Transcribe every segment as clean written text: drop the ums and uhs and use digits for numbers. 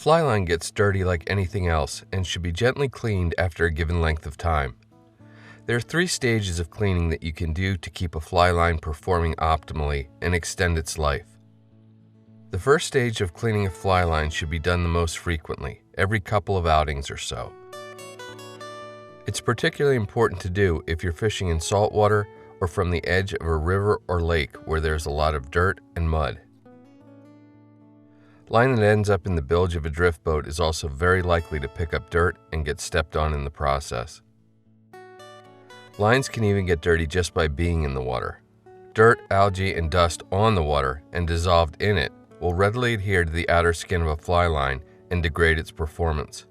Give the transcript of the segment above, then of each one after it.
fly line gets dirty like anything else and should be gently cleaned after a given length of time. There are 3 stages of cleaning that you can do to keep a fly line performing optimally and extend its life. The first stage of cleaning a fly line should be done the most frequently, every couple of outings or so. It's particularly important to do if you're fishing in salt water or from the edge of a river or lake where there's a lot of dirt and mud. Line that ends up in the bilge of a drift boat is also very likely to pick up dirt and get stepped on in the process. Lines can even get dirty just by being in the water. Dirt, algae, and dust on the water and dissolved in it will readily adhere to the outer skin of a fly line and degrade its performance.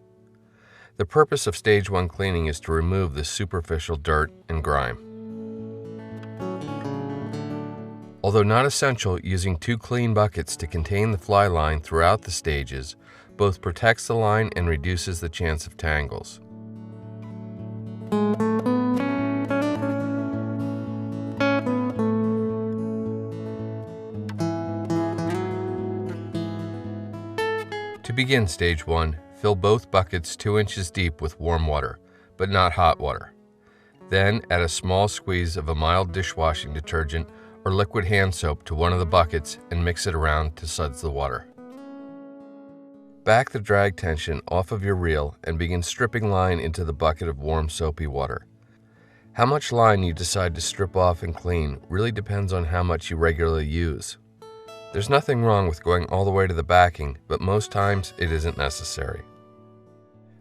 The purpose of Stage 1 cleaning is to remove the superficial dirt and grime. Although not essential, using 2 clean buckets to contain the fly line throughout the stages both protects the line and reduces the chance of tangles. To begin Stage 1, fill both buckets 2 inches deep with warm water, but not hot water. Then add a small squeeze of a mild dishwashing detergent or liquid hand soap to one of the buckets and mix it around to suds the water. Back the drag tension off of your reel and begin stripping line into the bucket of warm soapy water. How much line you decide to strip off and clean really depends on how much you regularly use. There's nothing wrong with going all the way to the backing, but most times it isn't necessary.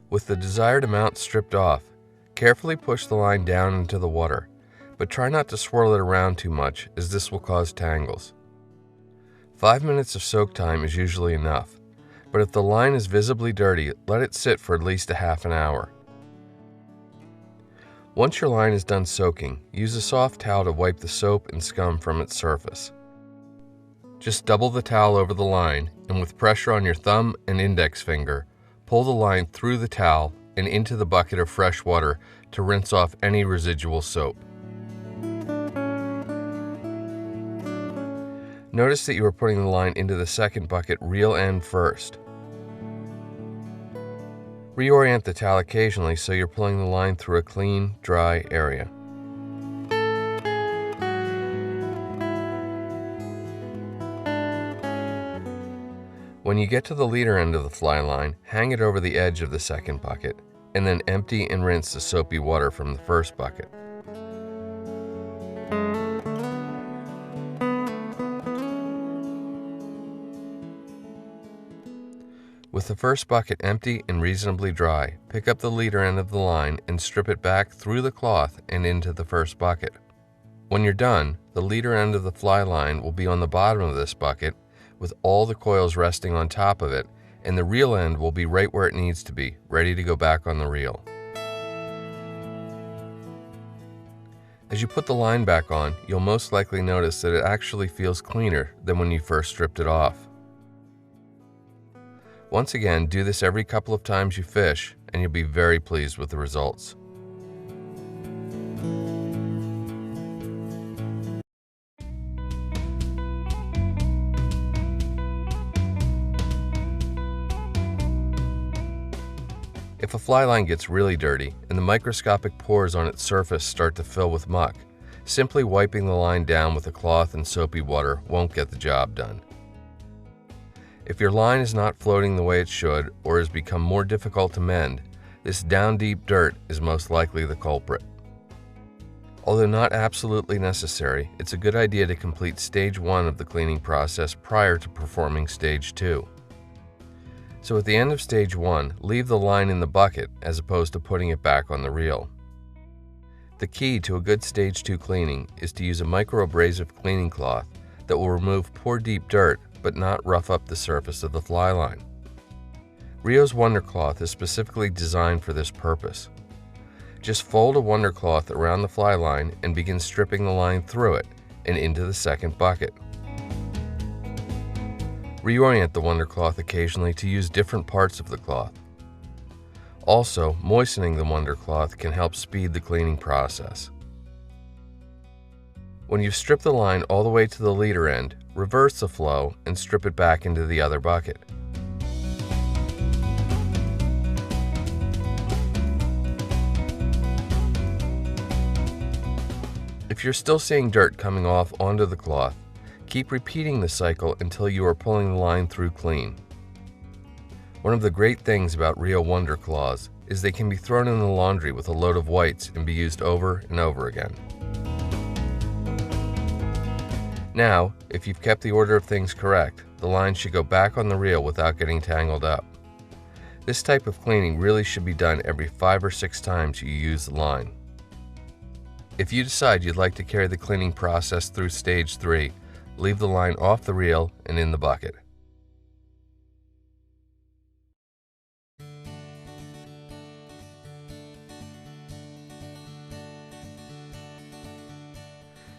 With the desired amount stripped off, carefully push the line down into the water, but try not to swirl it around too much as this will cause tangles. 5 minutes of soak time is usually enough, but if the line is visibly dirty, let it sit for at least a half an hour. Once your line is done soaking, use a soft towel to wipe the soap and scum from its surface. Just double the towel over the line, and with pressure on your thumb and index finger, pull the line through the towel and into the bucket of fresh water to rinse off any residual soap. Notice that you are putting the line into the second bucket reel end first. Reorient the towel occasionally so you're pulling the line through a clean, dry area. When you get to the leader end of the fly line, hang it over the edge of the second bucket, and then empty and rinse the soapy water from the first bucket. With the first bucket empty and reasonably dry, pick up the leader end of the line and strip it back through the cloth and into the first bucket. When you're done, the leader end of the fly line will be on the bottom of this bucket with all the coils resting on top of it, and the reel end will be right where it needs to be, ready to go back on the reel. As you put the line back on, you'll most likely notice that it actually feels cleaner than when you first stripped it off. Once again, do this every couple of times you fish, and you'll be very pleased with the results. If a fly line gets really dirty and the microscopic pores on its surface start to fill with muck, simply wiping the line down with a cloth and soapy water won't get the job done. If your line is not floating the way it should or has become more difficult to mend, this down deep dirt is most likely the culprit. Although not absolutely necessary, it's a good idea to complete Stage 1 of the cleaning process prior to performing Stage 2. So at the end of Stage 1, leave the line in the bucket as opposed to putting it back on the reel. The key to a good Stage 2 cleaning is to use a microabrasive cleaning cloth that will remove pore deep dirt but not rough up the surface of the fly line. RIO's Wonder Cloth is specifically designed for this purpose. Just fold a Wonder Cloth around the fly line and begin stripping the line through it and into the second bucket. Reorient the Wonder Cloth occasionally to use different parts of the cloth. Also, moistening the Wonder Cloth can help speed the cleaning process. When you've stripped the line all the way to the leader end, reverse the flow and strip it back into the other bucket. If you're still seeing dirt coming off onto the cloth, keep repeating the cycle until you are pulling the line through clean. One of the great things about RIO Wonder Claws is they can be thrown in the laundry with a load of whites and be used over and over again. Now, if you've kept the order of things correct, the line should go back on the reel without getting tangled up. This type of cleaning really should be done every 5 or 6 times you use the line. If you decide you'd like to carry the cleaning process through stage 3, leave the line off the reel and in the bucket.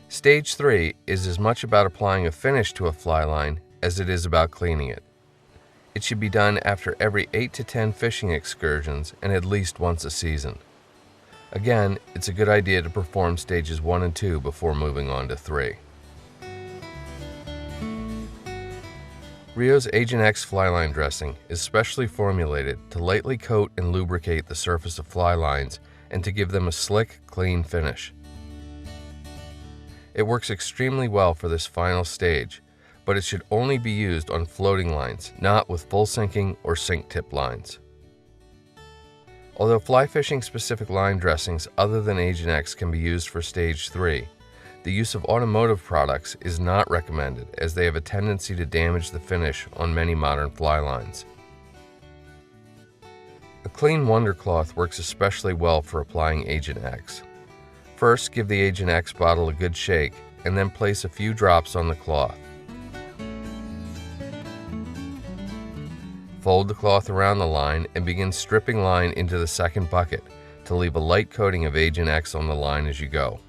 Stage 3 is as much about applying a finish to a fly line as it is about cleaning it. It should be done after every 8 to 10 fishing excursions and at least once a season. Again, it's a good idea to perform stages 1 and 2 before moving on to 3. RIO's Agent X fly line dressing is specially formulated to lightly coat and lubricate the surface of fly lines and to give them a slick, clean finish. It works extremely well for this final stage, but it should only be used on floating lines, not with full sinking or sink tip lines. Although fly fishing specific line dressings other than Agent X can be used for stage 3, the use of automotive products is not recommended as they have a tendency to damage the finish on many modern fly lines. A clean Wonder Cloth works especially well for applying Agent X. First, give the Agent X bottle a good shake and then place a few drops on the cloth. Fold the cloth around the line and begin stripping line into the second bucket to leave a light coating of Agent X on the line as you go.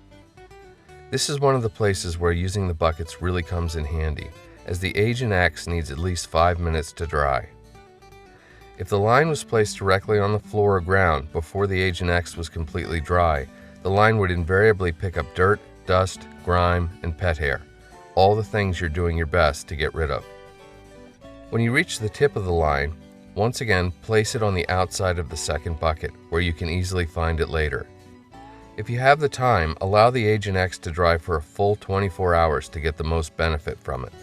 This is one of the places where using the buckets really comes in handy, as the Agent X needs at least 5 minutes to dry. If the line was placed directly on the floor or ground before the Agent X was completely dry, the line would invariably pick up dirt, dust, grime, and pet hair, all the things you're doing your best to get rid of. When you reach the tip of the line, once again place it on the outside of the second bucket where you can easily find it later. If you have the time, allow the Agent X to dry for a full 24 hours to get the most benefit from it.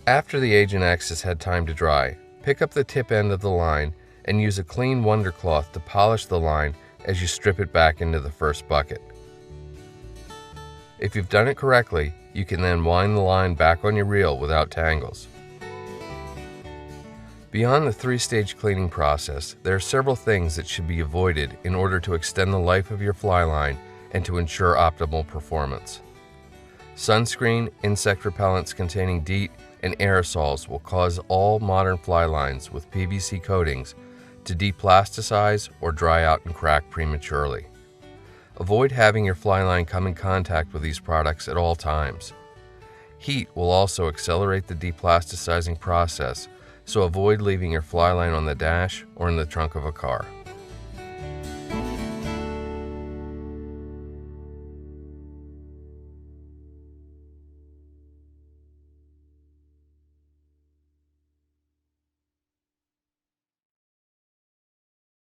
After the Agent X has had time to dry, pick up the tip end of the line and use a clean Wonder Cloth to polish the line as you strip it back into the first bucket. If you've done it correctly, you can then wind the line back on your reel without tangles. Beyond the 3-stage cleaning process, there are several things that should be avoided in order to extend the life of your fly line and to ensure optimal performance. Sunscreen, insect repellents containing DEET, and aerosols will cause all modern fly lines with PVC coatings to deplasticize or dry out and crack prematurely. Avoid having your fly line come in contact with these products at all times. Heat will also accelerate the deplasticizing process, so avoid leaving your fly line on the dash or in the trunk of a car.